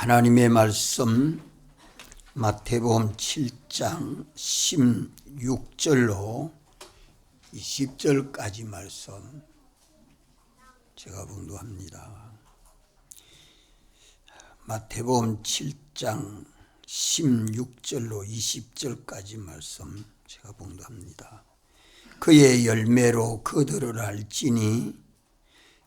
하나님의 말씀 마태복음 7장 16절로 20절까지 말씀 제가 봉독합니다. 마태복음 7장 16절로 20절까지 말씀 제가 봉독합니다. 그의 열매로 그들을 알지니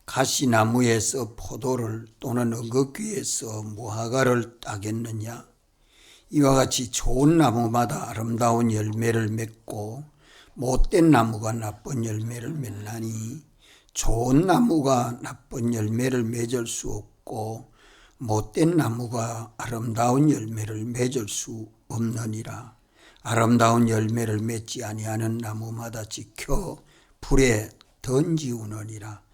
가시나무에서 포도를 또는 어긋귀에서 무화과를 따겠느냐. 이와 같이 좋은 나무마다 아름다운 열매를 맺고 못된 나무가 나쁜 열매를 맺나니 좋은 나무가 나쁜 열매를 맺을 수 없고 못된 나무가 아름다운 열매를 맺을 수 없느니라. 아름다운 열매를 맺지 아니하는 나무마다 지켜 불에 던지우느니라.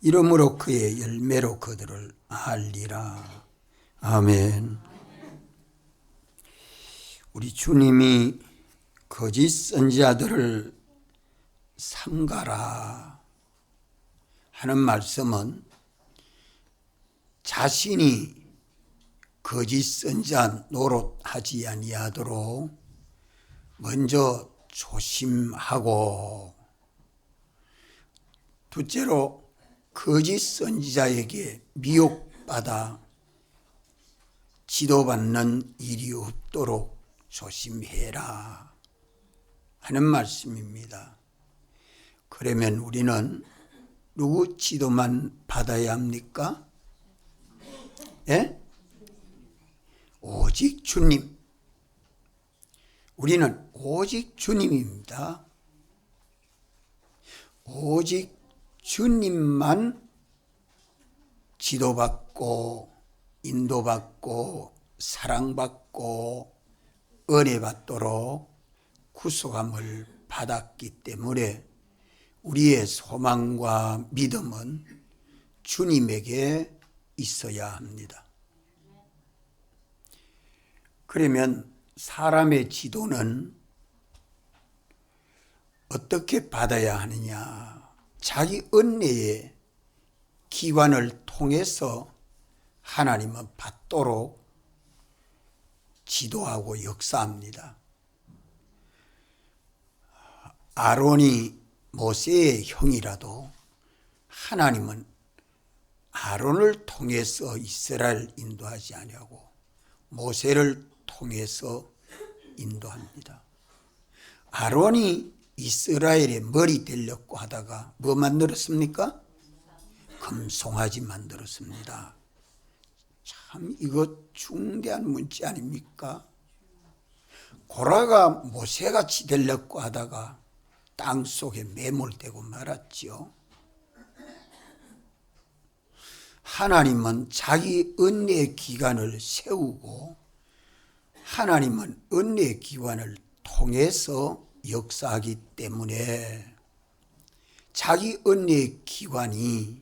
이러므로 그의 열매로 그들을 알리라. 아멘. 우리 주님이 거짓 선지자들을 삼가라 하는 말씀은 자신이 거짓 선지자 노릇하지 아니하도록 먼저 조심하고, 둘째로 거짓 선지자에게 미혹받아 지도받는 일이 없도록 조심해라 하는 말씀입니다. 그러면 우리는 누구 지도만 받아야 합니까? 예? 오직 주님. 우리는 오직 주님입니다. 오직 주님만 지도받고 인도받고 사랑받고 은혜받도록 구속함을 받았기 때문에 우리의 소망과 믿음은 주님에게 있어야 합니다. 그러면 사람의 지도는 어떻게 받아야 하느냐? 자기 은혜의 기관을 통해서 하나님은 받도록 지도하고 역사합니다. 아론이 모세의 형이라도 하나님은 아론을 통해서 이스라엘 인도하지 아니하고 모세를 통해서 인도합니다. 아론이 이스라엘의 머리 되려고 하다가 뭐 만들었습니까? 금송아지 만들었습니다. 참 이거 중대한 문제 아닙니까? 고라가 모세같이 되려고 하다가 땅속에 매몰되고 말았지요. 하나님은 자기 은혜의 기관을 세우고 하나님은 은혜의 기관을 통해서 역사하기 때문에 자기 은혜의 기관이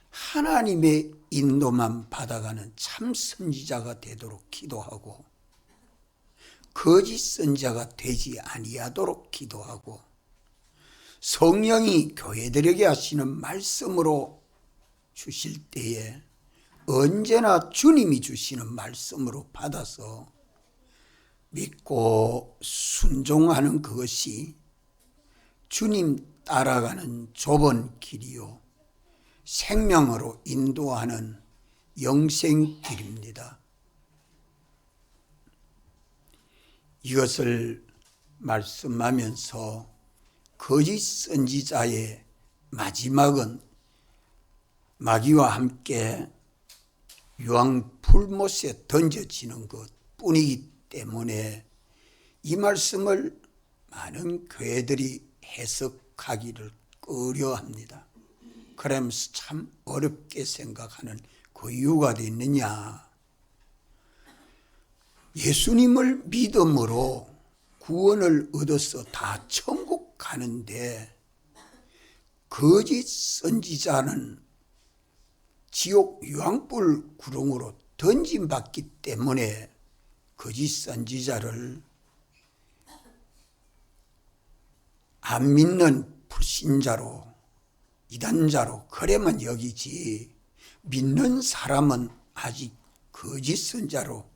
하나님의 인도만 받아가는 참 선지자가 되도록 기도하고 거짓 선지자가 되지 아니하도록 기도하고 성령이 교회들에게 하시는 말씀으로 주실 때에 언제나 주님이 주시는 말씀으로 받아서 믿고 순종하는 그것이 주님 따라가는 좁은 길이요 생명으로 인도하는 영생길입니다. 이것을 말씀하면서 거짓 선지자의 마지막은 마귀와 함께 유황 풀못에 던져지는 것뿐이기 때문에 이 말씀을 많은 교회들이 해석하기를 꺼려합니다. 그러면서 참 어렵게 생각하는 그 이유가 어디 있느냐? 예수님을 믿음으로 구원을 얻어서 다 천국 가는데 거짓 선지자는 지옥 유황불 구렁으로 던짐받기 때문에 거짓 선지자를 안 믿는 불신자로 이단자로 그래만 여기지 믿는 사람은 아직 거짓 선자로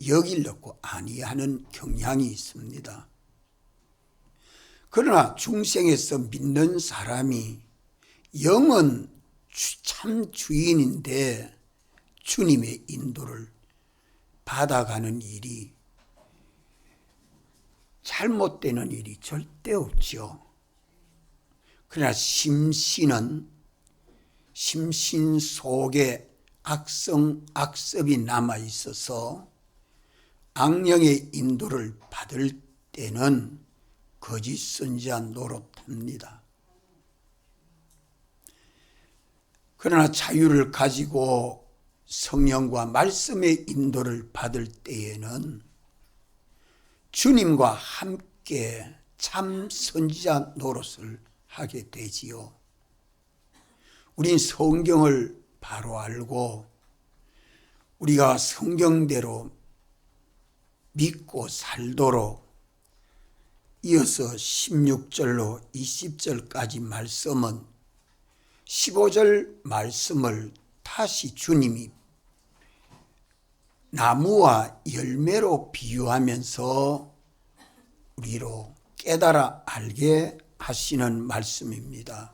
여기려고 아니하는 경향이 있습니다. 그러나 중생에서 믿는 사람이 영은 참 주인인데 주님의 인도를 받아가는 일이 잘못되는 일이 절대 없죠. 그러나 심신은 심신 속에 악습이 남아 있어서 악령의 인도를 받을 때는 거짓 선지자 노릇합니다. 그러나 자유를 가지고 성령과 말씀의 인도를 받을 때에는 주님과 함께 참 선지자 노릇을 하게 되지요. 우린 성경을 바로 알고 우리가 성경대로 믿고 살도록 이어서 16절로 20절까지 말씀은 15절 말씀을 다시 주님이 나무와 열매로 비유하면서 우리로 깨달아 알게 하시는 말씀입니다.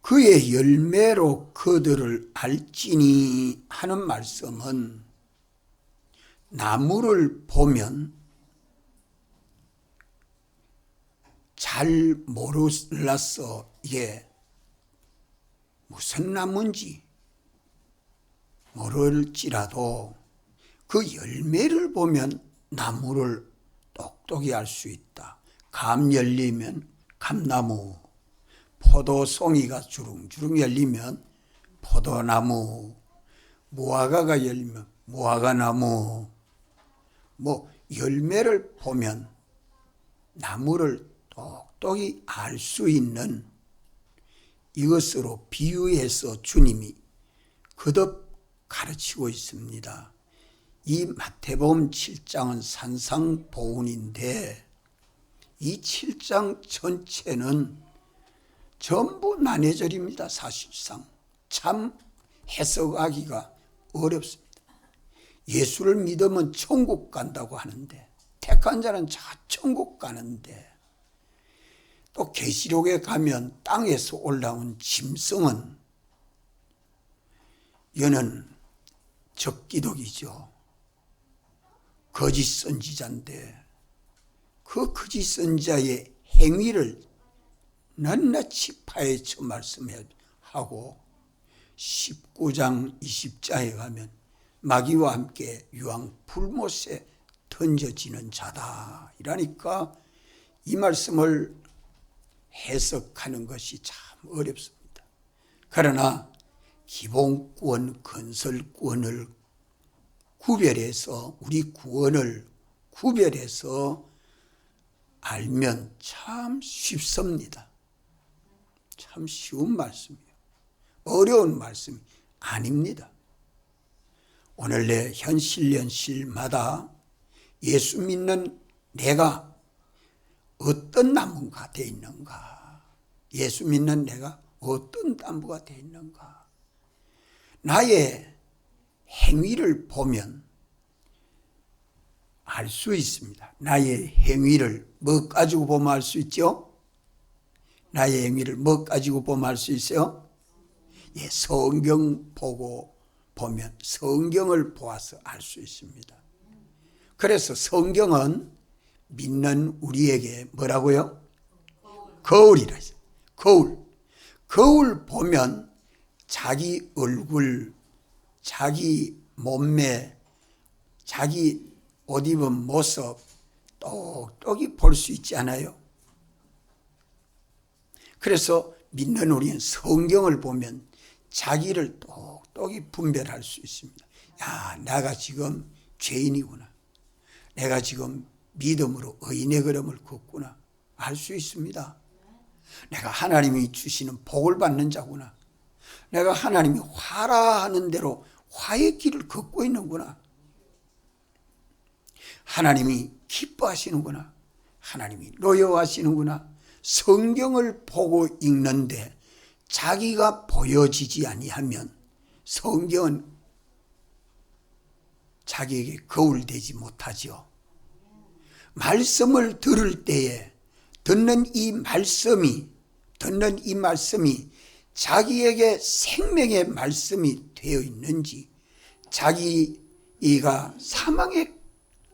그의 열매로 그들을 알지니 하는 말씀은 나무를 보면 잘 몰라서 이게 무슨 나무인지 모를지라도 그 열매를 보면 나무를 똑똑히 알 수 있다. 감 열리면 감나무, 포도송이가 주릉주릉 열리면 포도나무, 무화과가 열리면 무화과나무, 열매를 보면 나무를 똑똑히 알 수 있는 이것으로 비유해서 주님이 거듭 가르치고 있습니다. 이 마태복음 7장은 산상보훈인데 이 7장 전체는 전부 난해절입니다. 사실상 참 해석하기가 어렵습니다. 예수를 믿으면 천국 간다고 하는데 택한 자는 천국 가는데 또 계시록에 가면 땅에서 올라온 짐승은 이는 적기독이죠. 거짓 선지자인데 그 거짓 선지자의 행위를 낱낱이 파헤쳐 말씀하고 19장 20장에 가면 마귀와 함께 유황 불못에 던져지는 자다 이라니까 이 말씀을 해석하는 것이 참 어렵습니다. 그러나 기본구원, 건설구원을 구별해서 우리 구원을 구별해서 알면 참 쉽습니다. 참 쉬운 말씀이에요. 어려운 말씀이 아닙니다. 오늘 내 현실마다 예수 믿는 내가 어떤 나무가 되어 있는가? 예수 믿는 내가 어떤 나무가 되어 있는가? 나의 행위를 보면 알 수 있습니다. 나의 행위를 뭐 가지고 보면 알 수 있죠? 나의 행위를 뭐 가지고 보면 알 수 있어요? 예, 성경 보고 보면 성경을 보아서 알 수 있습니다. 그래서 성경은 믿는 우리에게 뭐라고요? 거울이라 했어요. 거울 보면 자기 얼굴, 자기 몸매, 자기 옷 입은 모습 똑똑히 볼 수 있지 않아요? 그래서 믿는 우리는 성경을 보면 자기를 똑똑히 분별할 수 있습니다. 야, 내가 지금 죄인이구나. 내가 지금 믿음으로 의인의 걸음을 걷구나. 알 수 있습니다. 내가 하나님이 주시는 복을 받는 자구나. 내가 하나님이 화라 하는 대로 화의 길을 걷고 있는구나. 하나님이 기뻐하시는구나. 하나님이 노여워하시는구나. 성경을 보고 읽는데 자기가 보여지지 아니하면 성경은 자기에게 거울되지 못하죠. 말씀을 들을 때에 듣는 이 말씀이 자기에게 생명의 말씀이 되어 있는지, 자기가 사망의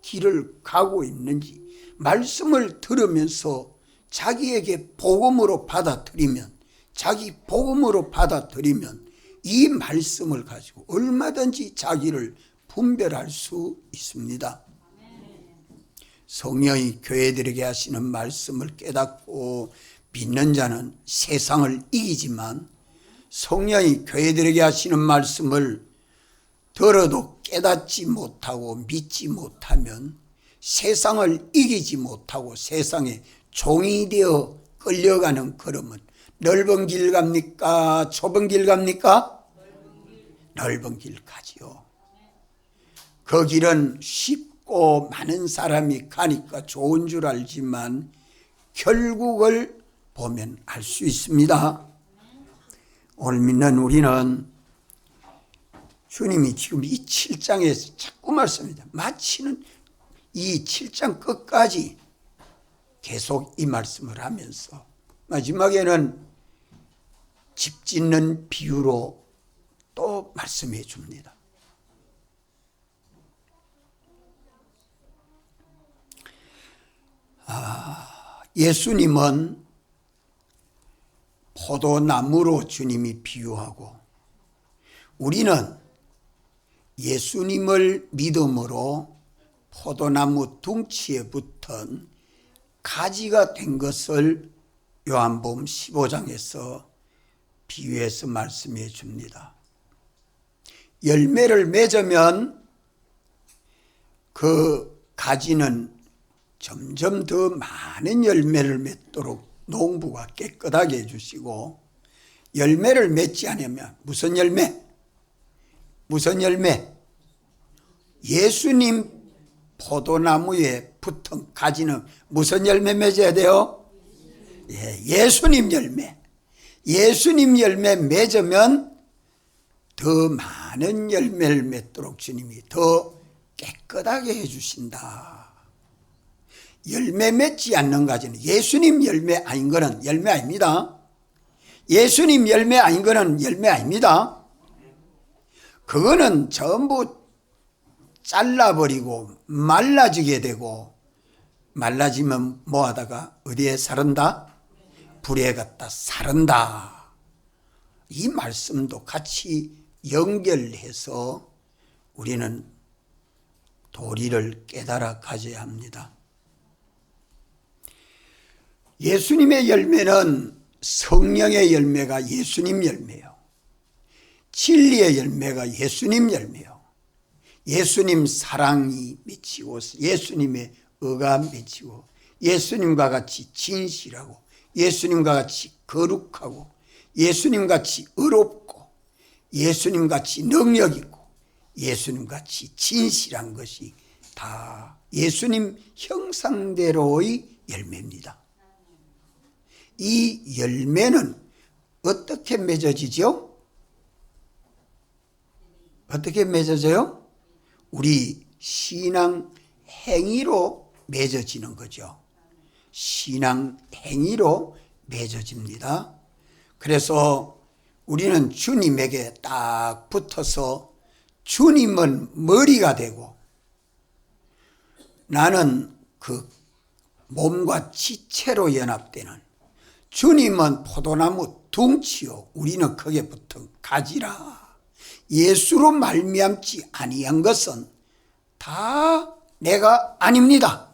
길을 가고 있는지, 말씀을 들으면서 자기에게 복음으로 받아들이면, 이 말씀을 가지고 얼마든지 자기를 분별할 수 있습니다. 성령이 교회들에게 하시는 말씀을 깨닫고 믿는 자는 세상을 이기지만, 성령이 교회들에게 하시는 말씀을 들어도 깨닫지 못하고 믿지 못하면 세상을 이기지 못하고 세상의 종이 되어 끌려가는 걸음은 넓은 길 갑니까? 좁은 길 갑니까? 넓은 길 가지요. 그 길은 쉽고 많은 사람이 가니까 좋은 줄 알지만 결국을 보면 알 수 있습니다. 오늘 믿는 우리는 주님이 지금 이 7장에서 자꾸 말씀합니다. 마치는 이 7장 끝까지 계속 이 말씀을 하면서 마지막에는 집 짓는 비유로 또 말씀해 줍니다. 예수님은 포도나무로 주님이 비유하고, 우리는 예수님을 믿음으로 포도나무 둥치에 붙은 가지가 된 것을 요한복음 15장에서 비유해서 말씀해 줍니다. 열매를 맺으면 그 가지는 점점 더 많은 열매를 맺도록 농부가 깨끗하게 해주시고, 열매를 맺지 않으면 무슨 열매? 예수님 포도나무에 붙은 가지는 무슨 열매 맺어야 돼요? 예수님 열매. 예수님 열매 맺으면 더 많은 열매를 맺도록 주님이 더 깨끗하게 해주신다. 열매 맺지 않는 가지는, 예수님 열매 아닌 거는 열매 아닙니다. 예수님 열매 아닌 거는 열매 아닙니다. 그거는 전부 잘라버리고 말라지게 되고, 말라지면 뭐하다가 어디에 사른다? 불에 갖다 사른다. 이 말씀도 같이 연결해서 우리는 도리를 깨달아 가져야 합니다. 예수님의 열매는, 성령의 열매가 예수님 열매요. 진리의 열매가 예수님 열매요. 예수님 사랑이 맺히고, 예수님의 의가 맺히고, 예수님과 같이 진실하고, 예수님과 같이 거룩하고, 예수님같이 의롭고, 예수님같이 능력 있고, 예수님같이 진실한 것이 다 예수님 형상대로의 열매입니다. 이 열매는 어떻게 맺어지죠? 어떻게 맺어져요? 우리 신앙 행위로 맺어지는 거죠. 신앙 행위로 맺어집니다. 그래서 우리는 주님에게 딱 붙어서 주님은 머리가 되고, 나는 그 몸과 지체로 연합되는, 주님은 포도나무 둥치요 우리는 거기에 붙은 가지라. 예수로 말미암지 아니한 것은 다 내가 아닙니다.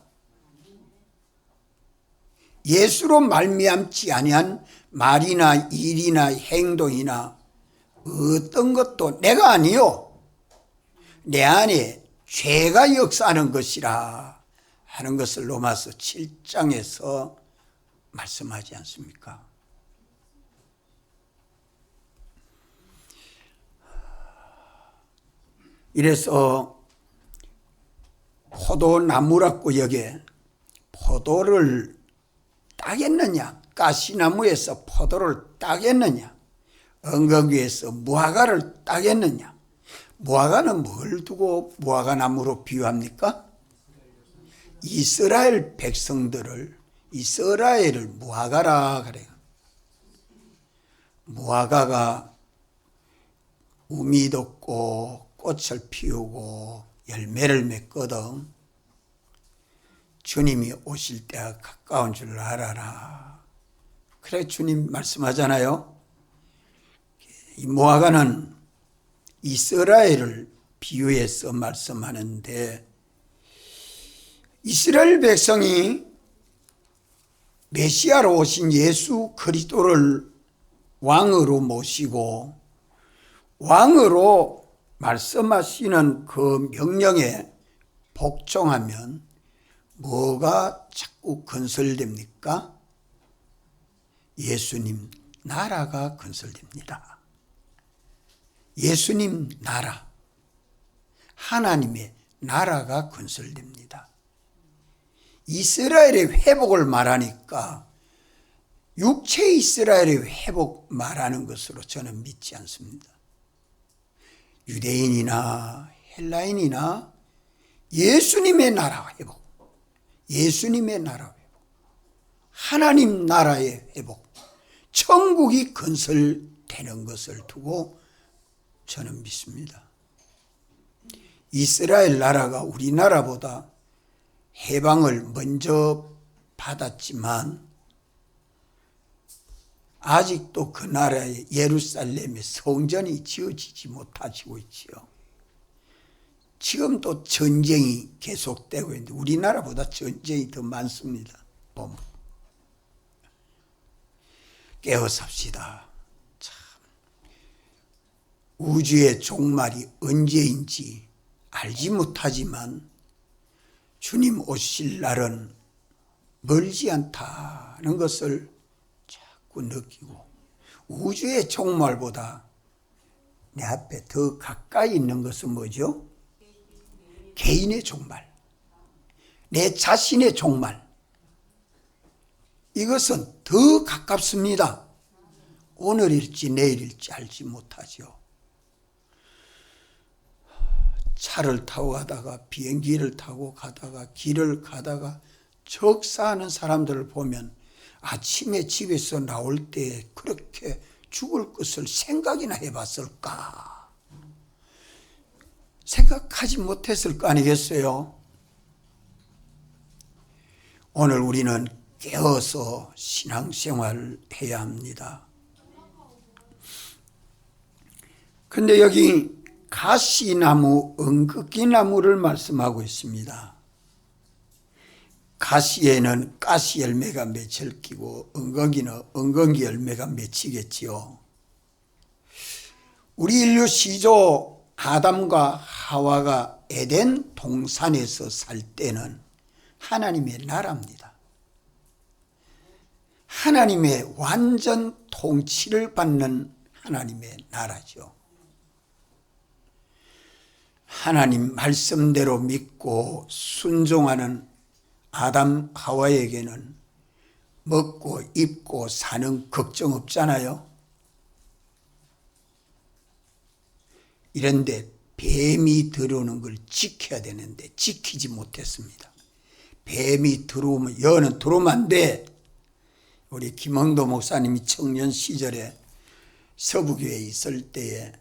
예수로 말미암지 아니한 말이나 일이나 행동이나 어떤 것도 내가 아니요, 내 안에 죄가 역사하는 것이라 하는 것을 로마서 7장에서 말씀하지 않습니까? 이래서 포도나무라고 여기에 포도를 따겠느냐, 가시나무에서 포도를 따겠느냐, 엉겅퀴에서 무화과를 따겠느냐? 무화과는 뭘 두고 무화과 나무로 비유합니까? 이스라엘 백성들을, 이스라엘을 무화과라 그래요. 무화과가 우미 돋고 꽃을 피우고 열매를 맺거든. 주님이 오실 때가 가까운 줄 알아라. 그래 주님 말씀하잖아요. 이 무화과는 이스라엘을 비유해서 말씀하는데, 이스라엘 백성이 메시아로 오신 예수 그리스도를 왕으로 모시고 왕으로 말씀하시는 그 명령에 복종하면 뭐가 자꾸 건설됩니까? 예수님 나라가 건설됩니다. 예수님 나라, 하나님의 나라가 건설됩니다. 이스라엘의 회복을 말하니까 육체 이스라엘의 회복 말하는 것으로 저는 믿지 않습니다. 유대인이나 헬라인이나 예수님의 나라 회복, 예수님의 나라 회복, 하나님 나라의 회복, 천국이 건설되는 것을 두고 저는 믿습니다. 이스라엘 나라가 우리나라보다 해방을 먼저 받았지만 아직도 그 나라의 예루살렘의 성전이 지어지지 못하고 있지요. 지금도 전쟁이 계속되고 있는데 우리나라보다 전쟁이 더 많습니다. 깨어 삽시다. 참, 우주의 종말이 언제인지 알지 못하지만 주님 오실 날은 멀지 않다는 것을 자꾸 느끼고, 우주의 종말보다 내 앞에 더 가까이 있는 것은 뭐죠? 개인의 종말, 내 자신의 종말. 이것은 더 가깝습니다. 오늘일지 내일일지 알지 못하죠. 차를 타고 가다가 비행기를 타고 가다가 길을 가다가 적사하는 사람들을 보면 아침에 집에서 나올 때 그렇게 죽을 것을 생각이나 해봤을까? 생각하지 못했을 거 아니겠어요? 오늘 우리는 깨어서 신앙생활을 해야 합니다. 근데 여기 가시나무, 은극기나무를 말씀하고 있습니다. 가시에는 가시 열매가 맺힐 끼고 은근기는 은근기 열매가 맺히겠지요. 우리 인류 시조 아담과 하와가 에덴 동산에서 살 때는 하나님의 나라입니다. 하나님의 완전 통치를 받는 하나님의 나라죠. 하나님 말씀대로 믿고 순종하는 아담 하와에게는 먹고 입고 사는 걱정 없잖아요. 이런데 뱀이 들어오는 걸 지켜야 되는데 지키지 못했습니다. 뱀이 들어오면 여는 들어오면 안 돼. 우리 김흥도 목사님이 청년 시절에 서부교회에 있을 때에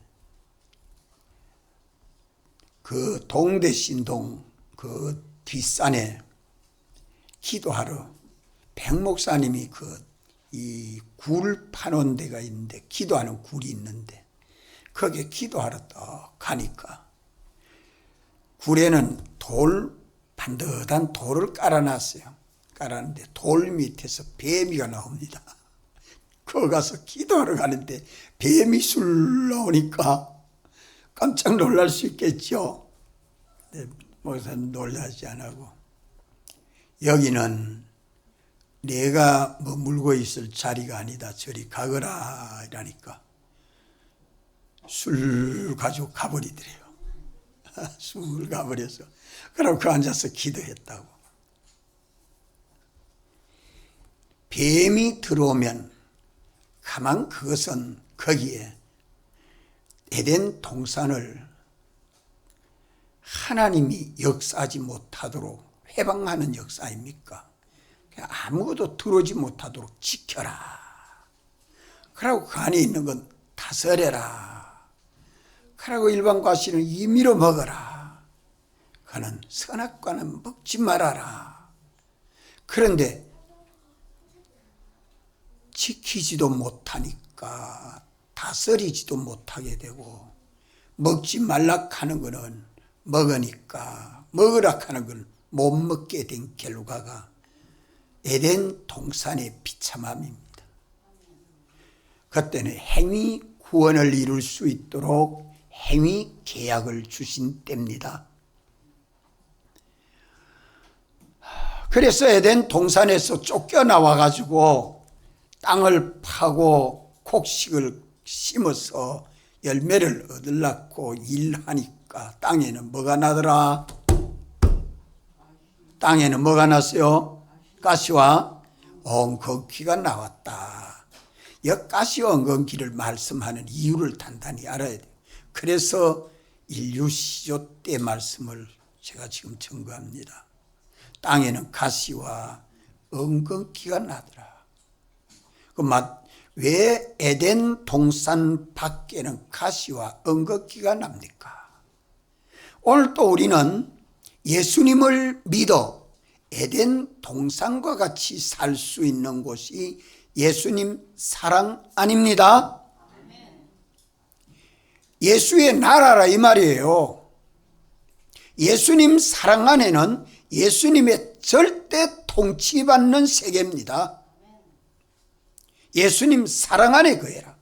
그 동대신동 그 뒷산에 기도하러 백 목사님이 이 굴 파놓은 데가 있는데, 기도하는 굴이 있는데 거기에 기도하러 딱 가니까 굴에는 반듯한 돌을 깔아놨어요. 깔았는데 돌 밑에서 뱀이가 나옵니다. 거기 가서 기도하러 가는데 뱀이 술 나오니까 깜짝 놀랄 수 있겠죠. 목사님 놀라지 않고, 여기는 내가 머물고 있을 자리가 아니다, 저리 가거라 이라니까 술 가지고 가버리더래요. 술 가버려서 그러고 그 앉아서 기도했다고. 뱀이 들어오면 가만 그것은 거기에 에덴 동산을 하나님이 역사하지 못하도록 해방하는 역사 아닙니까? 아무것도 들어오지 못하도록 지켜라. 그러고 그 안에 있는 건 다스려라. 그러고 일반 과실은 임의로 먹어라. 그는 선악과는 먹지 말아라. 그런데 지키지도 못하니까 다스리지도 못하게 되고, 먹지 말라 하는 것은 먹으니까, 먹으라 하는 걸 못 먹게 된 결과가 에덴 동산의 비참함입니다. 그때는 행위 구원을 이룰 수 있도록 행위 계약을 주신 때입니다. 그래서 에덴 동산에서 쫓겨나와 가지고 땅을 파고 곡식을 심어서 열매를 얻으려고 일하니까 땅에는 뭐가 나더라? 땅에는 뭐가 났어요? 가시와 엉겅퀴가 나왔다. 이 가시와 엉겅퀴를 말씀하는 이유를 단단히 알아야 돼요. 그래서 인류 시조 때 말씀을 제가 지금 증거합니다. 땅에는 가시와 엉겅퀴가 나더라. 왜 에덴 동산 밖에는 가시와 엉겅퀴가 납니까? 오늘 또 우리는 예수님을 믿어 에덴 동산과 같이 살 수 있는 곳이 예수님 사랑 아닙니다. 예수의 나라라 이 말이에요. 예수님 사랑 안에는 예수님의 절대 통치받는 세계입니다. 예수님 사랑 안에 거해라.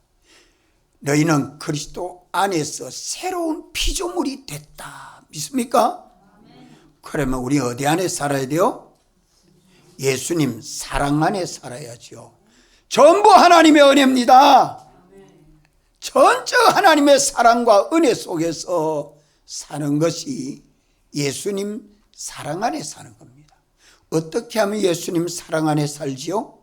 너희는 그리스도 안에서 새로운 피조물이 됐다. 믿습니까? 그러면 우리 어디 안에 살아야 돼요? 예수님 사랑 안에 살아야죠. 전부 하나님의 은혜입니다. 전적 하나님의 사랑과 은혜 속에서 사는 것이 예수님 사랑 안에 사는 겁니다. 어떻게 하면 예수님 사랑 안에 살지요?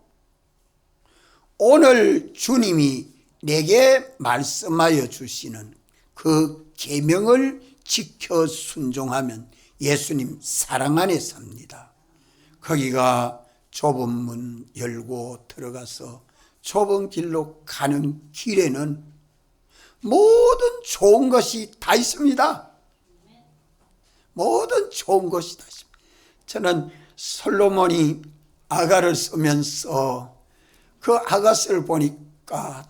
오늘 주님이 내게 말씀하여 주시는 그 계명을 지켜 순종하면 예수님 사랑 안에 삽니다. 거기가 좁은 문 열고 들어가서 좁은 길로 가는 길에는 모든 좋은 것이 다 있습니다. 모든 좋은 것이 다 있습니다. 저는 솔로몬이 아가를 쓰면서 그 아가씨를 보니까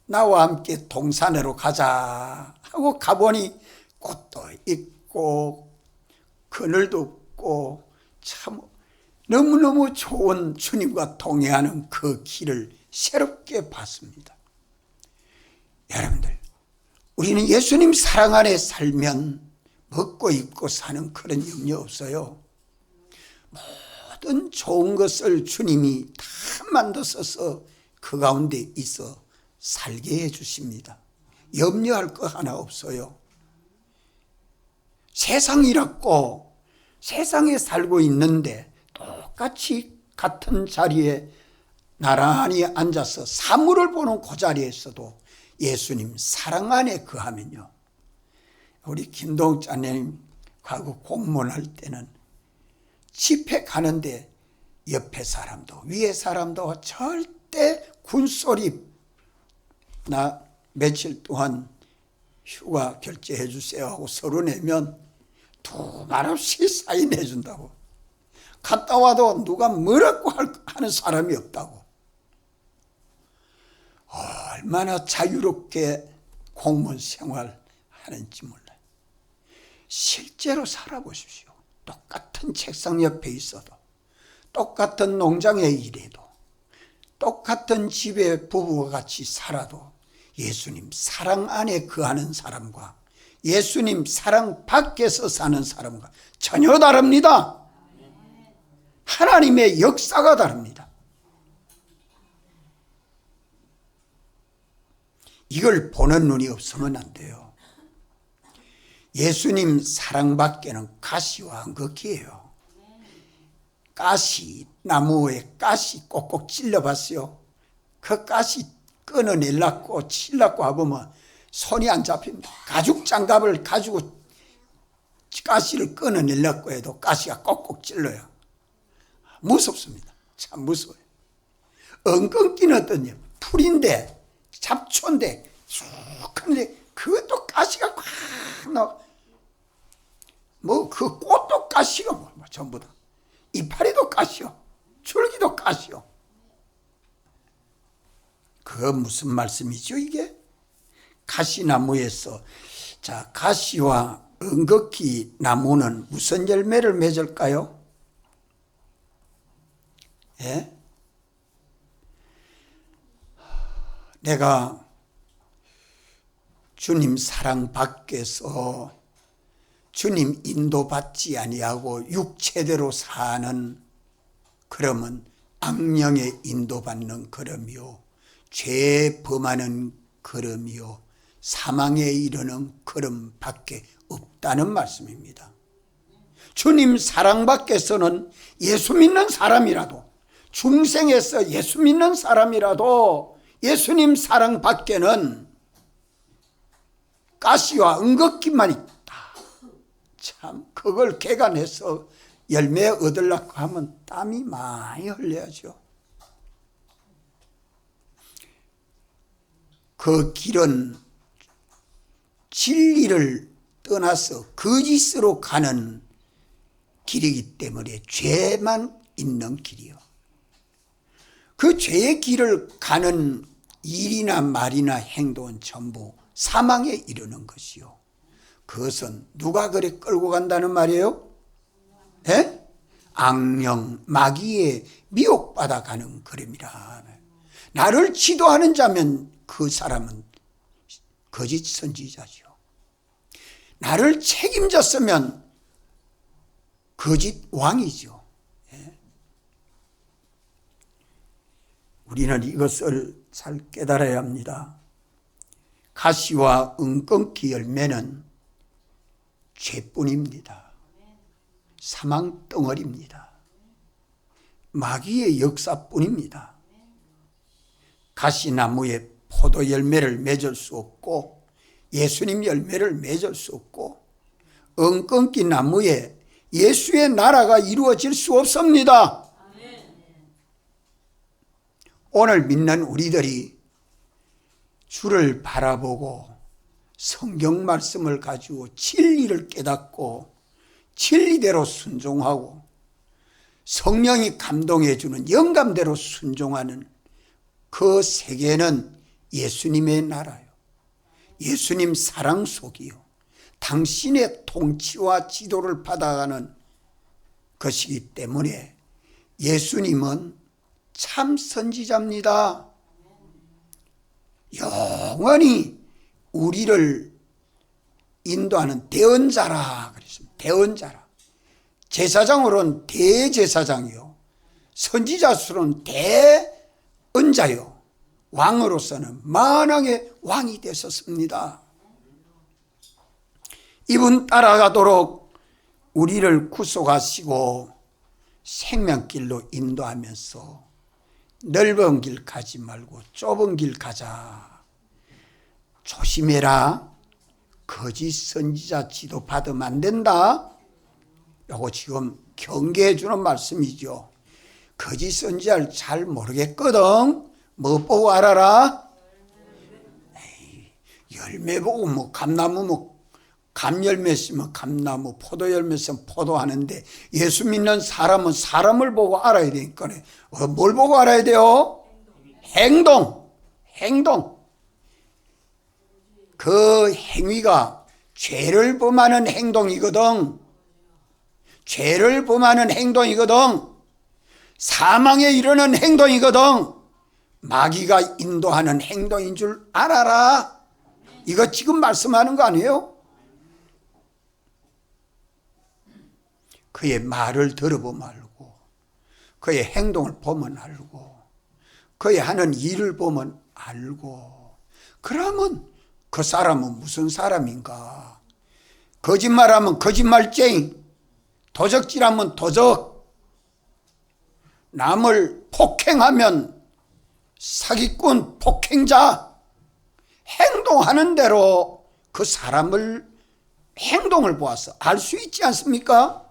나와 함께 동산으로 가자 하고 가보니 꽃도 있고 그늘도 없고 참 너무너무 좋은 주님과 동행하는 그 길을 새롭게 봤습니다. 여러분들, 우리는 예수님 사랑 안에 살면 먹고 입고 사는 그런 염려 없어요. 모든 좋은 것을 주님이 다 만드셔서 그 가운데 있어 살게 해 주십니다. 염려할 거 하나 없어요. 세상이라고 세상에 살고 있는데 똑같이 같은 자리에 나란히 앉아서 사물을 보는 그 자리에서도 예수님 사랑 안에 거하면요, 우리 김동자님하고 공문할 때는 집회 가는데 옆에 사람도 위에 사람도 절대 군소리 나 며칠 동안 휴가 결제해 주세요 하고 서로 내면 두 말 없이 사인해 준다고. 갔다 와도 누가 뭐라고 하는 사람이 없다고. 얼마나 자유롭게 공무원 생활하는지 몰라요. 실제로 살아보십시오. 똑같은 책상 옆에 있어도, 똑같은 농장에 일해도, 똑같은 집에 부부와 같이 살아도 예수님 사랑 안에 거하는 사람과 예수님 사랑 밖에서 사는 사람과 전혀 다릅니다. 하나님의 역사가 다릅니다. 이걸 보는 눈이 없으면 안 돼요. 예수님 사랑 밖에는 가시와 엉겅퀴예요. 가시, 나무에 가시 꼭꼭 찔러봤어요. 그 가시 끊어내려고 치려고 하면 손이 안 잡힙니다. 가죽 장갑을 가지고 가시를 끊어내려고 해도 가시가 꼭꼭 찔러요. 무섭습니다. 참 무서워요. 엉겅퀴는 어떠냐? 풀인데 잡초인데 쭉 하는데 그것도 가시가 꽉 나와. 뭐 그 꽃도 가시가 뭐 전부 다. 이파리도 가시요. 줄기도 가시요. 그거 무슨 말씀이죠 이게? 가시나무에서 자 가시와 엉겅퀴 나무는 무슨 열매를 맺을까요? 예? 내가 주님 사랑 밖에서 주님 인도받지 아니하고 육체대로 사는 그러면 악령에 인도받는 걸음이요 죄 범하는 걸음이요 사망에 이르는 걸음밖에 없다는 말씀입니다. 주님 사랑 밖에서는 예수 믿는 사람이라도 중생에서 예수 믿는 사람이라도 예수님 사랑 밖에는 가시와 엉겅퀴만 있다. 참 그걸 개간해서 열매 얻으려고 하면 땀이 많이 흘려야죠. 그 길은 진리를 떠나서 거짓으로 가는 길이기 때문에 죄만 있는 길이요. 그 죄의 길을 가는 일이나 말이나 행동은 전부 사망에 이르는 것이요. 그것은 누가 그래 끌고 간다는 말이에요? 예? 악령, 마귀에 미혹받아 가는 걸음이라. 나를 지도하는 자면 그 사람은 거짓 선지자죠. 나를 책임졌으면 거짓 왕이죠. 예? 우리는 이것을 잘 깨달아야 합니다. 가시와 엉겅퀴 열매는 죄뿐입니다. 사망 덩어리입니다. 마귀의 역사뿐입니다. 가시나무에 포도 열매를 맺을 수 없고 예수님 열매를 맺을 수 없고 엉겅퀴 나무에 예수의 나라가 이루어질 수 없습니다. 오늘 믿는 우리들이 주를 바라보고 성경 말씀을 가지고 진리를 깨닫고 진리대로 순종하고 성령이 감동해 주는 영감대로 순종하는 그 세계는 예수님의 나라요. 예수님 사랑 속이요. 당신의 통치와 지도를 받아가는 것이기 때문에 예수님은 참 선지자입니다. 영원히 우리를 인도하는 대언자라 그랬습니다. 대언자라. 제사장으로는 대제사장이요. 선지자로는 대언자요. 왕으로서는 만왕의 왕이 되셨습니다. 이분 따라가도록 우리를 구속하시고 생명길로 인도하면서 넓은 길 가지 말고 좁은 길 가자. 조심해라. 거짓 선지자 지도 받으면 안 된다. 요거 지금 경계해 주는 말씀이죠. 거짓 선지자를 잘 모르겠거든. 뭐 보고 알아라? 에이, 열매 보고 뭐 감나무 뭐 감열매 있으면 감나무, 포도 열매 있으면 포도 하는데 예수 믿는 사람은 사람을 보고 알아야 되니까 뭘 보고 알아야 돼요? 행동. 그 행위가 죄를 범하는 행동이거든. 죄를 범하는 행동이거든. 사망에 이르는 행동이거든. 마귀가 인도하는 행동인 줄 알아라. 이거 지금 말씀하는 거 아니에요? 그의 말을 들어보면 알고 그의 행동을 보면 알고 그의 하는 일을 보면 알고 그러면 그 사람은 무슨 사람인가? 거짓말하면 거짓말쟁이, 도적질하면 도적, 남을 폭행하면 사기꾼, 폭행자, 행동하는 대로 그 사람을 행동을 보아서 알 수 있지 않습니까?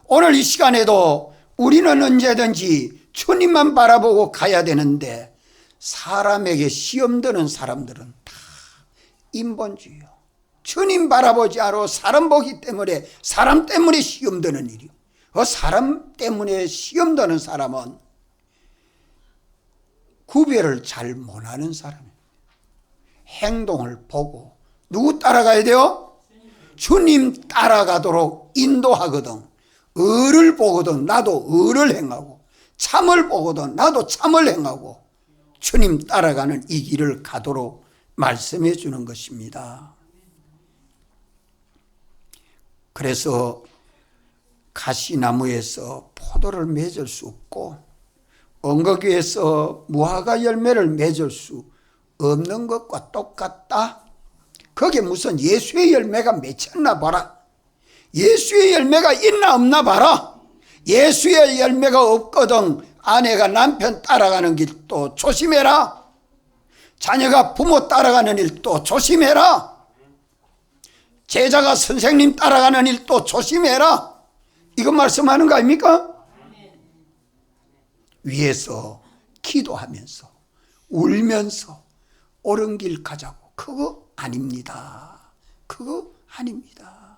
오늘 이 시간에도 우리는 언제든지 주님만 바라보고 가야 되는데 사람에게 시험 드는 사람들은 다 인본주의요. 주님 바라보지 않고 사람 보기 때문에 사람 때문에 시험 드는 일이요. 그 사람 때문에 시험 드는 사람은 구별을 잘 못하는 사람이에요. 행동을 보고 누구 따라가야 돼요? 주님 따라가도록 인도하거든. 의를 보거든 나도 의를 행하고, 참을 보거든 나도 참을 행하고, 주님 따라가는 이 길을 가도록 말씀해 주는 것입니다. 그래서 가시나무에서 포도를 맺을 수 없고 엉거귀에서 무화과 열매를 맺을 수 없는 것과 똑같다. 거기에 무슨 예수의 열매가 맺혔나 봐라. 예수의 열매가 있나 없나 봐라. 예수의 열매가 없거든 아내가 남편 따라가는 길도 조심해라. 자녀가 부모 따라가는 일도 조심해라. 제자가 선생님 따라가는 일도 조심해라. 이거 말씀하는 거 아닙니까? 위에서 기도하면서 울면서 옳은 길 가자고. 그거 아닙니다. 그거 아닙니다.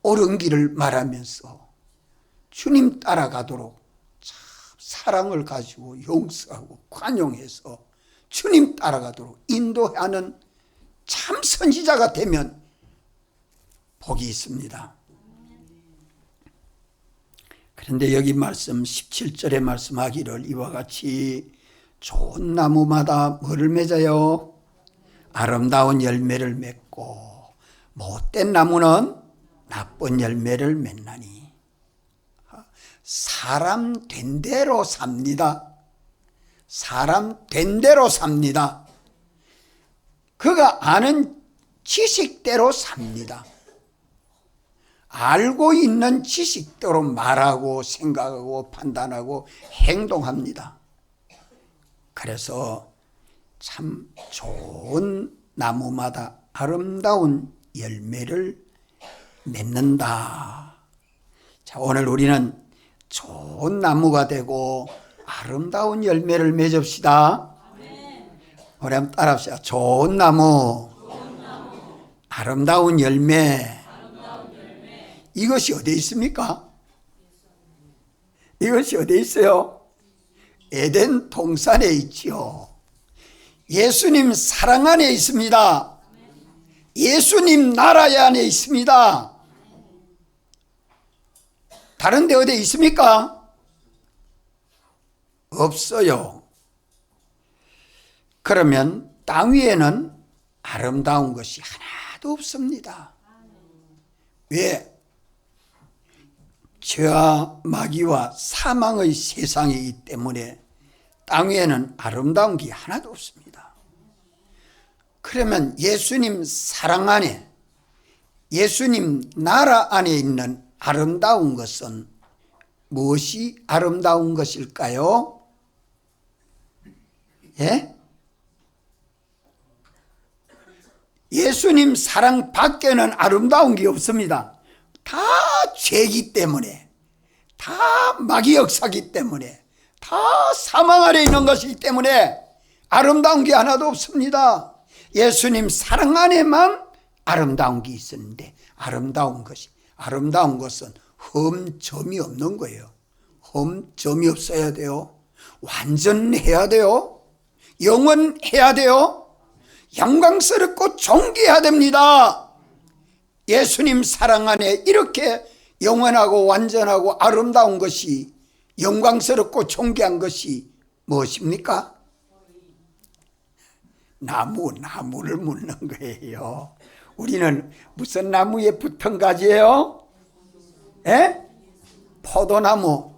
옳은 길을 말하면서 주님 따라가도록 참 사랑을 가지고 용서하고 관용해서 주님 따라가도록 인도하는 참 선지자가 되면 복이 있습니다. 그런데 여기 말씀 17절에 말씀하기를 이와 같이 좋은 나무마다 뭐를 맺어요? 아름다운 열매를 맺고 못된 나무는 나쁜 열매를 맺나니. 사람 된 대로 삽니다. 사람 된 대로 삽니다. 그가 아는 지식대로 삽니다. 알고 있는 지식대로 말하고 생각하고 판단하고 행동합니다. 그래서 참 좋은 나무마다 아름다운 열매를 맺는다. 자, 오늘 우리는 좋은 나무가 되고 아름다운 열매를 맺읍시다. 우리 한번 따라합시다. 좋은 나무, 아름다운 열매. 이것이 어디에 있습니까? 이것이 어디에 있어요? 에덴 동산에 있지요. 예수님 사랑 안에 있습니다. 예수님 나라 안에 있습니다. 다른 데 어디에 있습니까? 없어요. 그러면 땅 위에는 아름다운 것이 하나도 없습니다. 왜? 죄와 마귀와 사망의 세상이기 때문에 땅 위에는 아름다운 게 하나도 없습니다. 그러면 예수님 사랑 안에, 예수님 나라 안에 있는 아름다운 것은 무엇이 아름다운 것일까요? 예? 예수님 사랑 밖에는 아름다운 게 없습니다. 다 죄이기 때문에, 다 마귀 역사기 때문에, 다 사망 아래 있는 것이기 때문에 아름다운 게 하나도 없습니다. 예수님 사랑 안에만 아름다운 게 있었는데, 아름다운 것은 흠점이 없는 거예요. 흠점이 없어야 돼요. 완전해야 돼요. 영원해야 돼요. 영광스럽고 존귀해야 됩니다. 예수님 사랑 안에 이렇게 영원하고 완전하고 아름다운 것이, 영광스럽고 존귀한 것이 무엇입니까? 나무를 묻는 거예요. 우리는 무슨 나무에 붙은 가지예요? 예? 포도나무.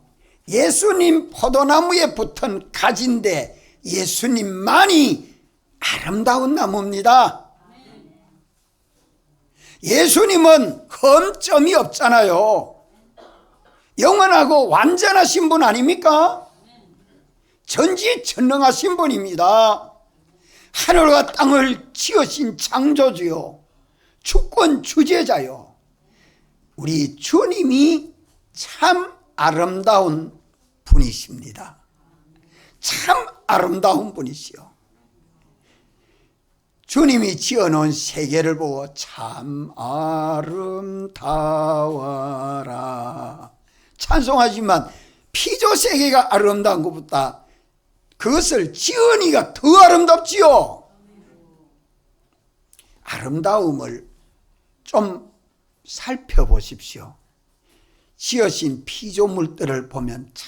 예수님 포도나무에 붙은 가지인데 예수님만이 아름다운 나무입니다. 예수님은 흠점이 없잖아요. 영원하고 완전하신 분 아닙니까? 전지전능하신 분입니다. 하늘과 땅을 지으신 창조주요, 주권 주재자요, 우리 주님이 참 아름다운 분이십니다. 참 아름다운 분이시요, 주님이 지어놓은 세계를 보고 참 아름다워라 찬송하지만 피조 세계가 아름다운 것보다 그것을 지으니가 더 아름답지요. 아름다움을 좀 살펴보십시오. 지으신 피조물들을 보면 참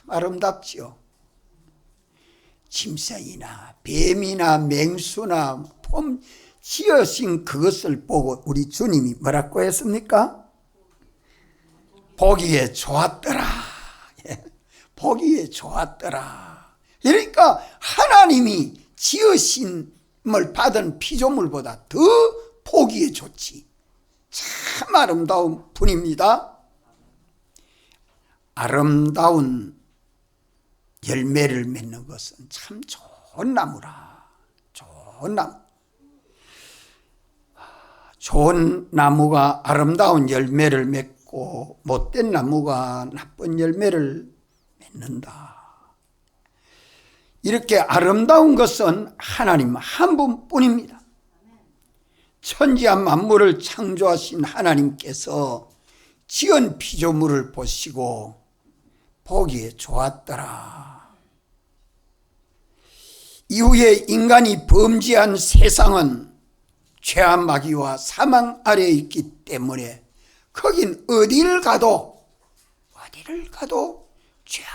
아름답지요. 짐승이나 뱀이나 맹수나 폼 지으신 그것을 보고 우리 주님이 뭐라고 했습니까? 보기에 좋았더라. 보기에 좋았더라. 그러니까 하나님이 지으심을 받은 피조물보다 더 보기에 좋지. 참 아름다운 분입니다. 아름다운 열매를 맺는 것은 참 좋은 나무라. 좋은 나무. 좋은 나무가 아름다운 열매를 맺고 못된 나무가 나쁜 열매를 맺는다. 이렇게 아름다운 것은 하나님 한 분뿐입니다. 천지와 만물을 창조하신 하나님께서 지은 피조물을 보시고 보기에 좋았더라. 이후에 인간이 범죄한 세상은 죄와 마귀와 사망 아래에 있기 때문에 거긴 어디를 가도 죄와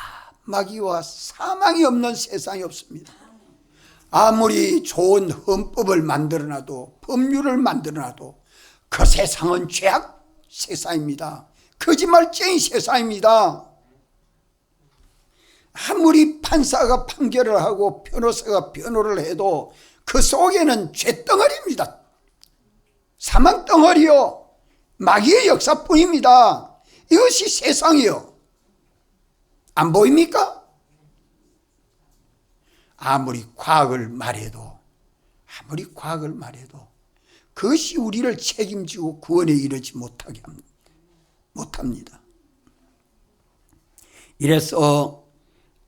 마귀와 사망이 없는 세상이 없습니다. 아무리 좋은 헌법을 만들어놔도, 법률을 만들어놔도 그 세상은 죄악 세상입니다. 거짓말쟁이 세상입니다. 아무리 판사가 판결을 하고 변호사가 변호를 해도 그 속에는 죄덩어리입니다. 사망덩어리요, 마귀의 역사뿐입니다. 이것이 세상이요. 안 보입니까? 아무리 과학을 말해도 그것이 우리를 책임지고 구원에 이르지 못합니다. 이래서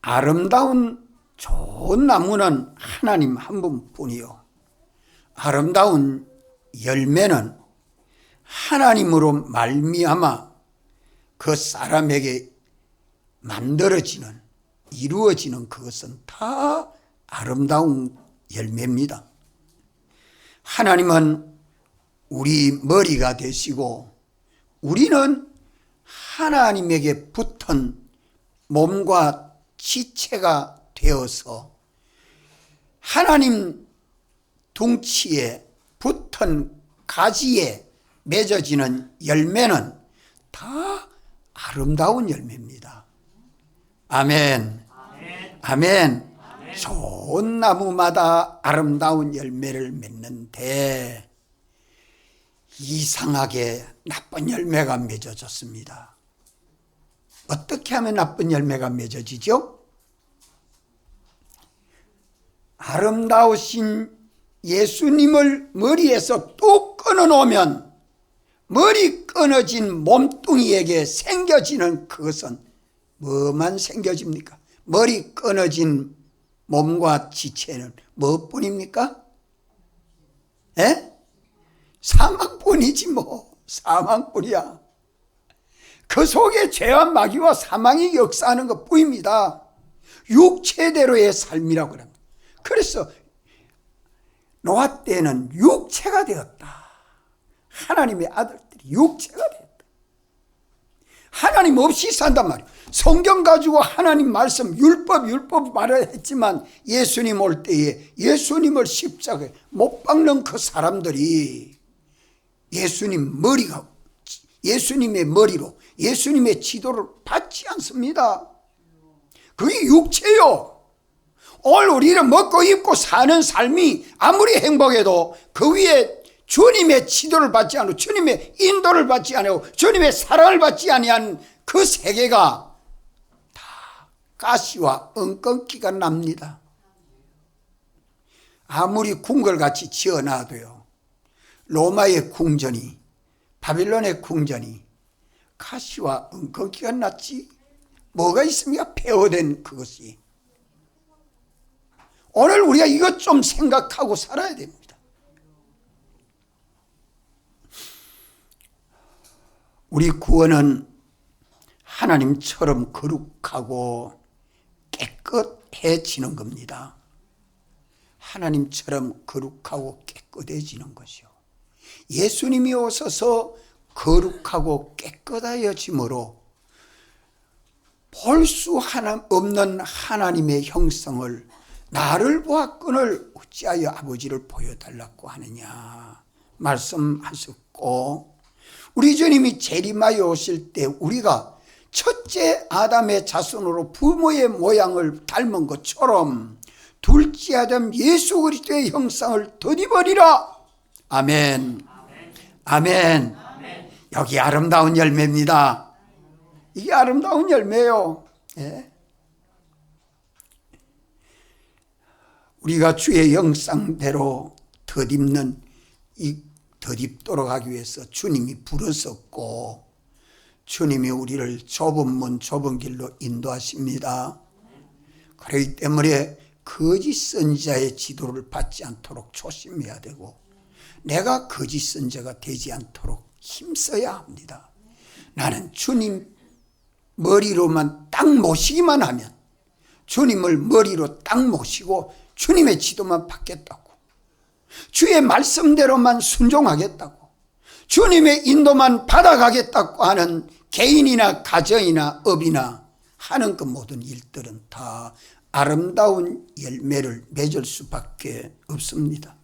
아름다운 좋은 나무는 하나님 한 분뿐이요, 아름다운 열매는 하나님으로 말미암아 그 사람에게 만들어지는, 이루어지는 그것은 다 아름다운 열매입니다. 하나님은 우리 머리가 되시고 우리는 하나님에게 붙은 몸과 지체가 되어서 하나님 둥치에 붙은 가지에 맺어지는 열매는 다 아름다운 열매입니다. 아멘. 아멘. 좋은 나무마다 아름다운 열매를 맺는데 이상하게 나쁜 열매가 맺어졌습니다. 어떻게 하면 나쁜 열매가 맺어지죠? 아름다우신 예수님을 머리에서 뚝 끊어놓으면 머리 끊어진 몸뚱이에게 생겨지는 그것은 뭐만 생겨집니까? 머리 끊어진 몸과 지체는 뭐뿐입니까? 사망뿐이지 뭐. 사망뿐이야. 그 속에 죄와 마귀와 사망이 역사하는 것뿐입니다. 육체대로의 삶이라고 합니다. 그래서 노아 때는 육체가 되었다. 하나님의 아들들이 육체가 되었다. 하나님 없이 산단 말이에요. 성경 가지고 하나님 말씀 율법 말을 했지만 예수님 올 때에 예수님을 십자가에 못 박는 그 사람들이 예수님의 머리로 예수님의 지도를 받지 않습니다. 그게 육체요. 오늘 우리는 먹고 입고 사는 삶이 아무리 행복해도 그 위에 주님의 지도를 받지 않고 주님의 인도를 받지 않고 주님의 사랑을 받지 아니한 그 세계가 다 가시와 엉겅퀴가 납니다. 아무리 궁궐같이 지어놔도요, 로마의 궁전이, 바빌론의 궁전이 가시와 엉겅퀴가 났지 뭐가 있습니까? 폐허된 그것이. 오늘 우리가 이것 좀 생각하고 살아야 됩니다. 우리 구원은 하나님처럼 거룩하고 깨끗해지는 겁니다. 하나님처럼 거룩하고 깨끗해지는 것이요. 예수님이 오셔서 거룩하고 깨끗하여짐으로 볼 수 없는 하나님의 형성을 나를 보았거늘 어찌하여 아버지를 보여달라고 하느냐 말씀하셨고, 우리 주님이 재림하여 오실 때 우리가 첫째 아담의 자손으로 부모의 모양을 닮은 것처럼 둘째 아담 예수 그리스도의 형상을 덧입으리라. 아멘. 아멘. 여기 아름다운 열매입니다. 이게 아름다운 열매요. 예. 우리가 주의 형상대로 덧입는 이 덧입도록 하기 위해서 주님이 부르셨고, 주님이 우리를 좁은 문 좁은 길로 인도하십니다. 그렇기 때문에 거짓 선지자의 지도를 받지 않도록 조심해야 되고, 내가 거짓 선지자가 되지 않도록 힘써야 합니다. 나는 주님 머리로만 딱 모시기만 하면, 주님을 머리로 딱 모시고 주님의 지도만 받겠다고, 주의 말씀대로만 순종하겠다고, 주님의 인도만 받아가겠다고 하는 개인이나 가정이나 업이나 하는 그 모든 일들은 다 아름다운 열매를 맺을 수밖에 없습니다.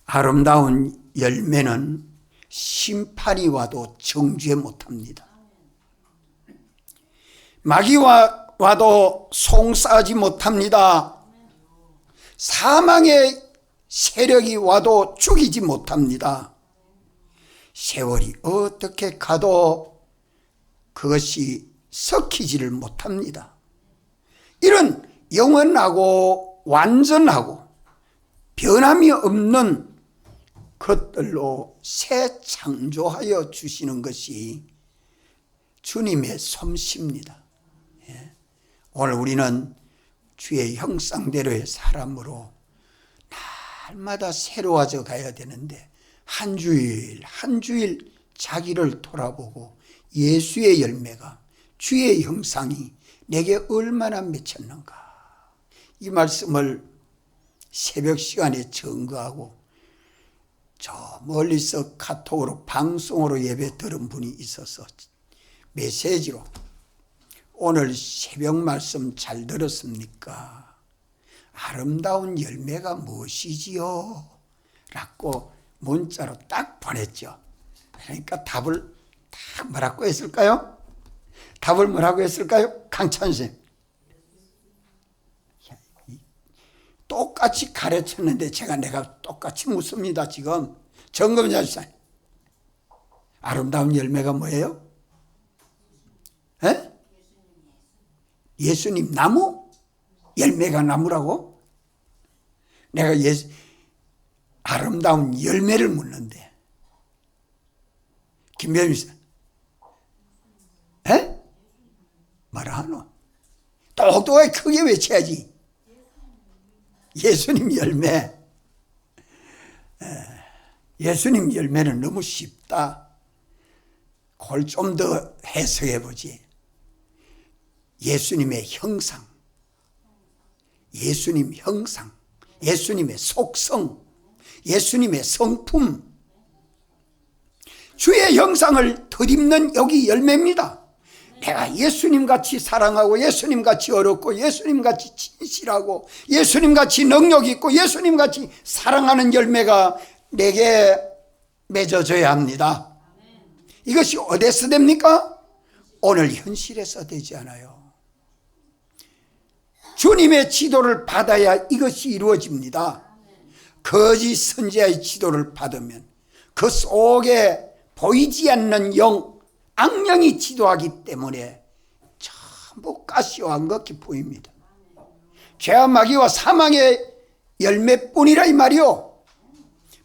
아름다운 열매는 심판이 와도 정죄 못합니다. 마귀가 와도 송사하지 못합니다. 사망의 세력이 와도 죽이지 못합니다. 세월이 어떻게 가도 그것이 섞이지를 못합니다. 이런 영원하고 완전하고 변함이 없는 것들로 새 창조하여 주시는 것이 주님의 솜씨입니다. 오늘 우리는 주의 형상대로의 사람으로 날마다 새로워져 가야 되는데, 한 주일 한 주일 자기를 돌아보고 예수의 열매가, 주의 형상이 내게 얼마나 맺혔는가, 이 말씀을 새벽 시간에 증거하고 저 멀리서 카톡으로 방송으로 예배 들은 분이 있어서 메시지로 오늘 새벽 말씀 잘 들었습니까? 아름다운 열매가 무엇이지요? 라고 문자로 딱 보냈죠. 그러니까 답을 딱 뭐라고 했을까요? 답을 뭐라고 했을까요? 강찬생. 똑같이 가르쳤는데 내가 똑같이 묻습니다. 지금 정금자사 아름다운 열매가 뭐예요? 에? 예수님 나무? 열매가 나무라고? 내가 아름다운 열매를 묻는데 김변희사 에? 뭐라 하노? 똑똑하게 크게 외쳐야지. 예수님 열매. 예수님 열매는 너무 쉽다. 그걸 좀 더 해석해 보지. 예수님의 형상, 예수님 형상, 예수님의 속성, 예수님의 성품, 주의 형상을 덧입는 여기 열매입니다. 내가 예수님같이 사랑하고 예수님같이 어렵고 예수님같이 진실하고 예수님같이 능력있고 예수님같이 사랑하는 열매가 내게 맺어져야 합니다. 이것이 어디서 됩니까? 오늘 현실에서 되지 않아요. 주님의 지도를 받아야 이것이 이루어집니다. 거짓 선지자의 지도를 받으면 그 속에 보이지 않는 영, 악령이 지도하기 때문에 전부 가시와 한것이 보입니다. 죄와 마귀와 사망의 열매뿐이라 이 말이요.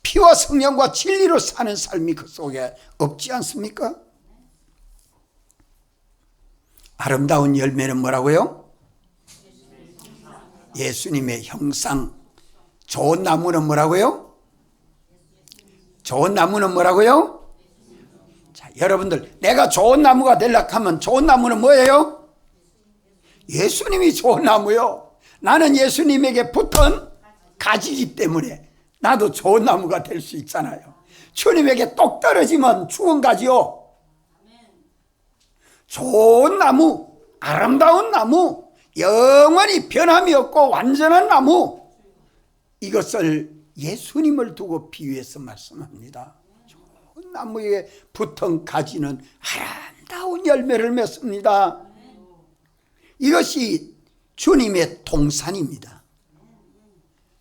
피와 성령과 진리로 사는 삶이 그 속에 없지 않습니까? 아름다운 열매는 뭐라고요? 예수님의 형상. 좋은 나무는 뭐라고요? 좋은 나무는 뭐라고요? 자, 여러분들, 내가 좋은 나무가 되려고 하면 좋은 나무는 뭐예요? 예수님이 좋은 나무요. 나는 예수님에게 붙은 가지이기 때문에 나도 좋은 나무가 될 수 있잖아요. 주님에게 똑 떨어지면 죽은 가지요. 좋은 나무, 아름다운 나무, 영원히 변함이 없고 완전한 나무, 이것을 예수님을 두고 비유해서 말씀합니다. 좋은 나무에 붙은 가지는 아름다운 열매를 맺습니다. 이것이 주님의 동산입니다.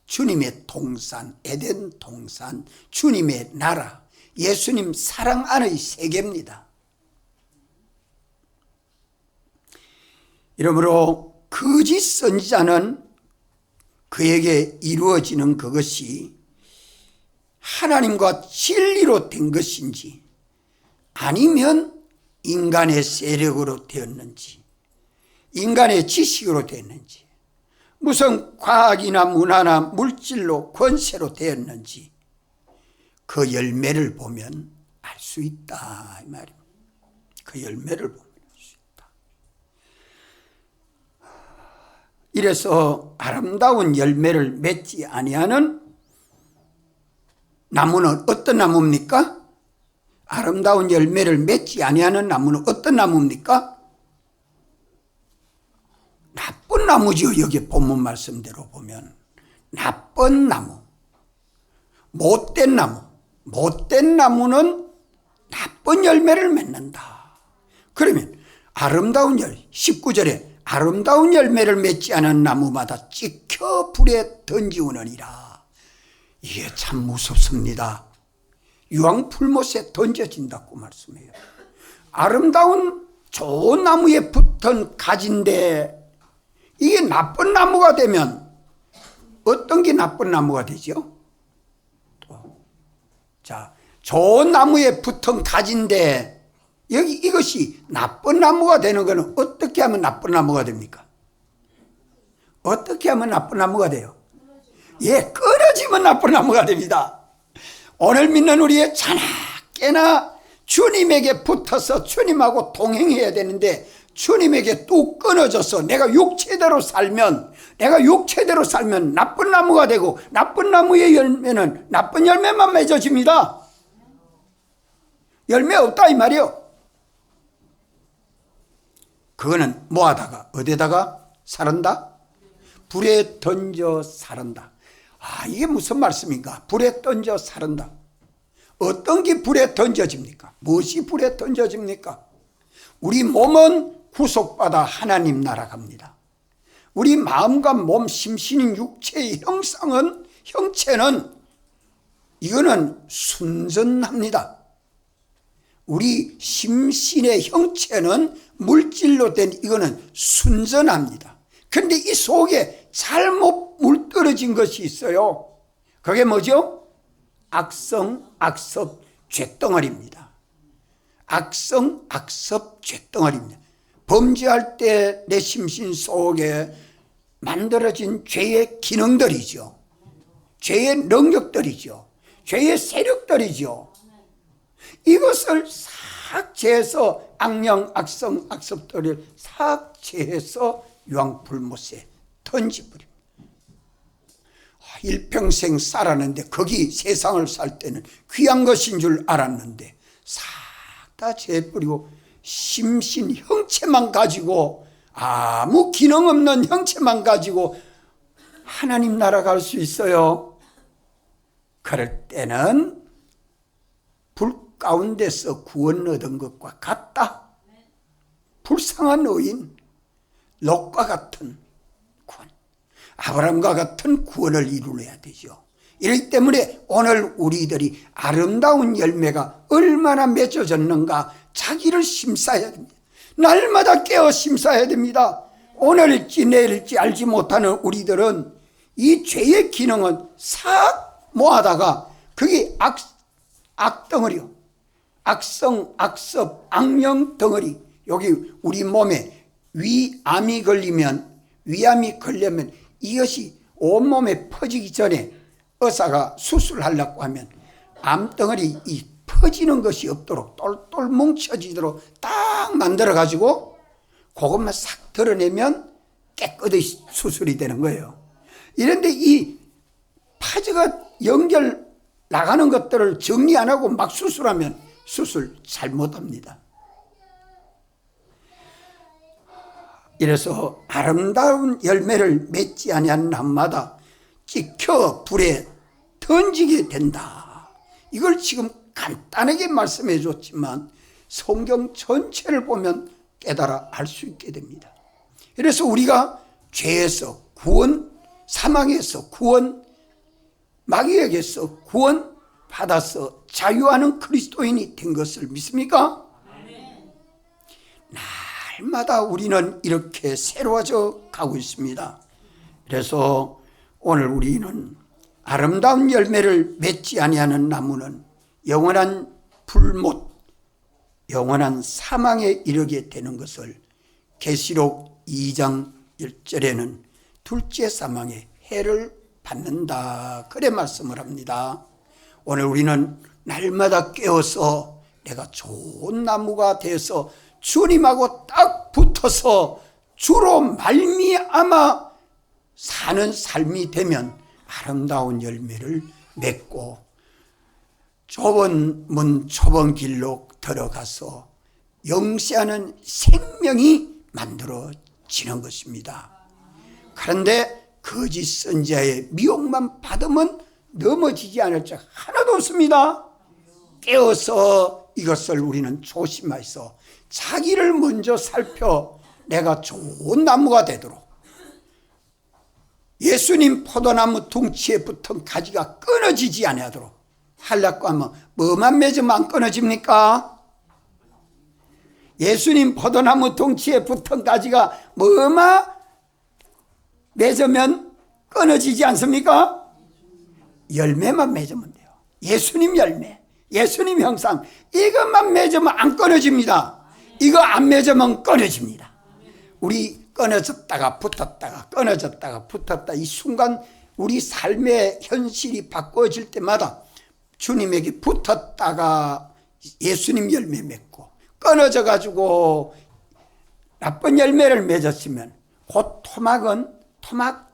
주님의 동산, 에덴 동산, 주님의 나라, 예수님 사랑 안의 세계입니다. 이러므로 거짓 선지자는 그에게 이루어지는 그것이 하나님과 진리로 된 것인지 아니면 인간의 세력으로 되었는지, 인간의 지식으로 되었는지, 무슨 과학이나 문화나 물질로 권세로 되었는지 그 열매를 보면 알 수 있다 이 말입니다. 그 열매를 보면 알 수 있다. 이래서 아름다운 열매를 맺지 아니하는 나무는 어떤 나무입니까? 아름다운 열매를 맺지 아니하는 나무는 어떤 나무입니까? 나쁜 나무지요. 여기 본문 말씀대로 보면 나쁜 나무, 못된 나무. 못된 나무는 나쁜 열매를 맺는다. 그러면 아름다운 19절에 아름다운 열매를 맺지 않은 나무마다 찍혀 불에 던지우느니라. 이게 참 무섭습니다. 유황불못에 던져진다고 말씀해요. 아름다운 좋은 나무에 붙은 가지인데 이게 나쁜 나무가 되면 어떤 게 나쁜 나무가 되죠? 자, 좋은 나무에 붙은 가지인데 이것이 나쁜 나무가 되는 것은 어떻게 하면 나쁜 나무가 됩니까? 어떻게 하면 나쁜 나무가 돼요? 예, 끊어지면 나쁜 나무가 됩니다. 오늘 믿는 우리의 자나깨나 주님에게 붙어서 주님하고 동행해야 되는데 주님에게 뚝 끊어져서 내가 육체대로 살면 나쁜 나무가 되고 나쁜 나무의 열매는 나쁜 열매만 맺어집니다. 열매 없다 이 말이요. 그거는 뭐하다가 어디다가 사른다? 불에 던져 사른다. 아, 이게 무슨 말씀인가? 불에 던져 사른다. 어떤 게 불에 던져집니까? 무엇이 불에 던져집니까? 우리 몸은 구속받아 하나님 나라 갑니다. 우리 마음과 몸, 심신인 육체의 형체는 이거는 순전합니다. 우리 심신의 형체는 물질로 된 이거는 순전합니다. 그런데 이 속에 잘못 물들어진 것이 있어요. 그게 뭐죠? 악성, 악섭, 죄덩어리입니다. 악성, 악섭, 죄덩어리입니다. 범죄할 때 내 심신 속에 만들어진 죄의 기능들이죠. 죄의 능력들이죠. 죄의 세력들이죠. 이것을 싹 제해서 악령, 악성, 악섭들을 싹 제해서 유황불못에 던져버립니다. 일평생 살았는데 거기 세상을 살 때는 귀한 것인 줄 알았는데 싹 다 제해버리고 심신 형체만 가지고 아무 기능 없는 형체만 가지고 하나님 나라 갈 수 있어요. 그럴 때는 불 가운데서 구원 얻은 것과 같다. 불쌍한 의인, 롯과 같은 구원, 아브라함과 같은 구원을 이루어야 되죠. 이렇기 때문에 오늘 우리들이 아름다운 열매가 얼마나 맺어졌는가 자기를 심사해야 됩니다. 날마다 깨어 심사해야 됩니다. 오늘일지 내일일지 알지 못하는 우리들은 이 죄의 기능은 싹 모아다가 그게 악덩어리요. 악성, 악섭, 악령 덩어리. 여기 우리 몸에 위암이 걸리면 이것이 온몸에 퍼지기 전에 의사가 수술하려고 하면 암덩어리 이 퍼지는 것이 없도록 똘똘 뭉쳐지도록 딱 만들어 가지고 그것만 싹 드러내면 깨끗이 수술이 되는 거예요. 이런데 이 파즈가 연결 나가는 것들을 정리 안 하고 막 수술하면 수술 잘못합니다. 이래서 아름다운 열매를 맺지 아니한 나무마다 찍혀 불에 던지게 된다. 이걸 지금 간단하게 말씀해 줬지만 성경 전체를 보면 깨달아 알 수 있게 됩니다. 그래서 우리가 죄에서 구원, 사망에서 구원, 마귀에게서 구원 받아서 자유하는 그리스도인이 된 것을 믿습니까? 날마다 우리는 이렇게 새로워져 가고 있습니다. 그래서 오늘 우리는 아름다운 열매를 맺지 아니하는 나무는 영원한 불못, 영원한 사망에 이르게 되는 것을 계시록 2장 1절에는 둘째 사망의 해를 받는다, 그래 말씀을 합니다. 오늘 우리는 날마다 깨어서 내가 좋은 나무가 되어서 주님하고 딱 붙어서 주로 말미암아 사는 삶이 되면 아름다운 열매를 맺고 좁은 문 좁은 길로 들어가서 영세하는 생명이 만들어지는 것입니다. 그런데 거짓 선지자의 미혹만 받으면 넘어지지 않을 적 하나도 없습니다. 깨어서 이것을 우리는 조심해서 자기를 먼저 살펴 내가 좋은 나무가 되도록, 예수님 포도나무 둥치에 붙은 가지가 끊어지지 아니하도록 하려고 하면 뭐만 맺으면 안 끊어집니까? 예수님 포도나무 둥치에 붙은 가지가 뭐만 맺으면 끊어지지 않습니까? 열매만 맺으면 돼요. 예수님 열매, 예수님 형상, 이것만 맺으면 안 끊어집니다. 이거 안 맺으면 끊어집니다. 우리 끊어졌다가 붙었다가 끊어졌다가 붙었다, 이 순간 우리 삶의 현실이 바꿔질 때마다 주님에게 붙었다가 예수님 열매 맺고 끊어져 가지고 나쁜 열매를 맺었으면 곧 토막은 토막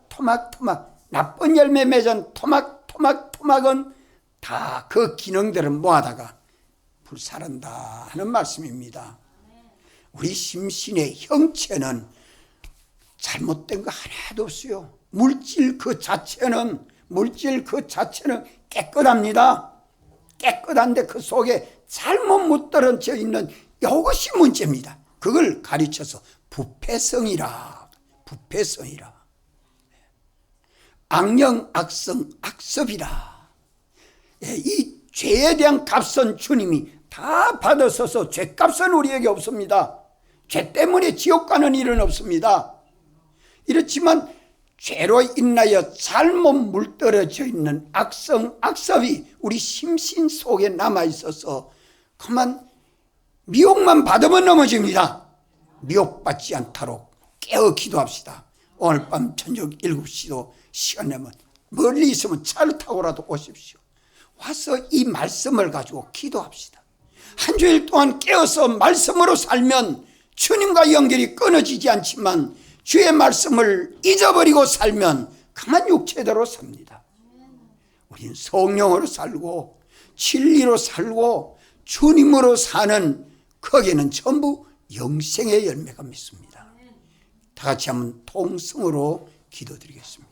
나쁜 열매 맺은 토막은 다 그 기능들을 모아다가 불살른다 하는 말씀입니다. 우리 심신의 형체는 잘못된 거 하나도 없어요. 물질 그 자체는 깨끗합니다. 깨끗한데 그 속에 잘못 묻들어져 있는 이것이 문제입니다. 그걸 가르쳐서 부패성이라. 악령, 악성, 악섭이라. 이 죄에 대한 값은 주님이 다 받으셔서 죄값은 우리에게 없습니다. 죄 때문에 지옥 가는 일은 없습니다. 이렇지만 죄로 인하여 잘못 물들어져 있는 악성, 악섭이 우리 심신 속에 남아있어서 그만 미혹만 받으면 넘어집니다. 미혹받지 않도록 깨어 기도합시다. 오늘 밤 저녁 7시도 시간 내면 멀리 있으면 차를 타고라도 오십시오. 와서 이 말씀을 가지고 기도합시다. 한 주일 동안 깨어서 말씀으로 살면 주님과 연결이 끊어지지 않지만 주의 말씀을 잊어버리고 살면 그만 육체대로 삽니다. 우린 성령으로 살고 진리로 살고 주님으로 사는 거기에는 전부 영생의 열매가 믿습니다. 다 같이 한번 통성으로 기도드리겠습니다.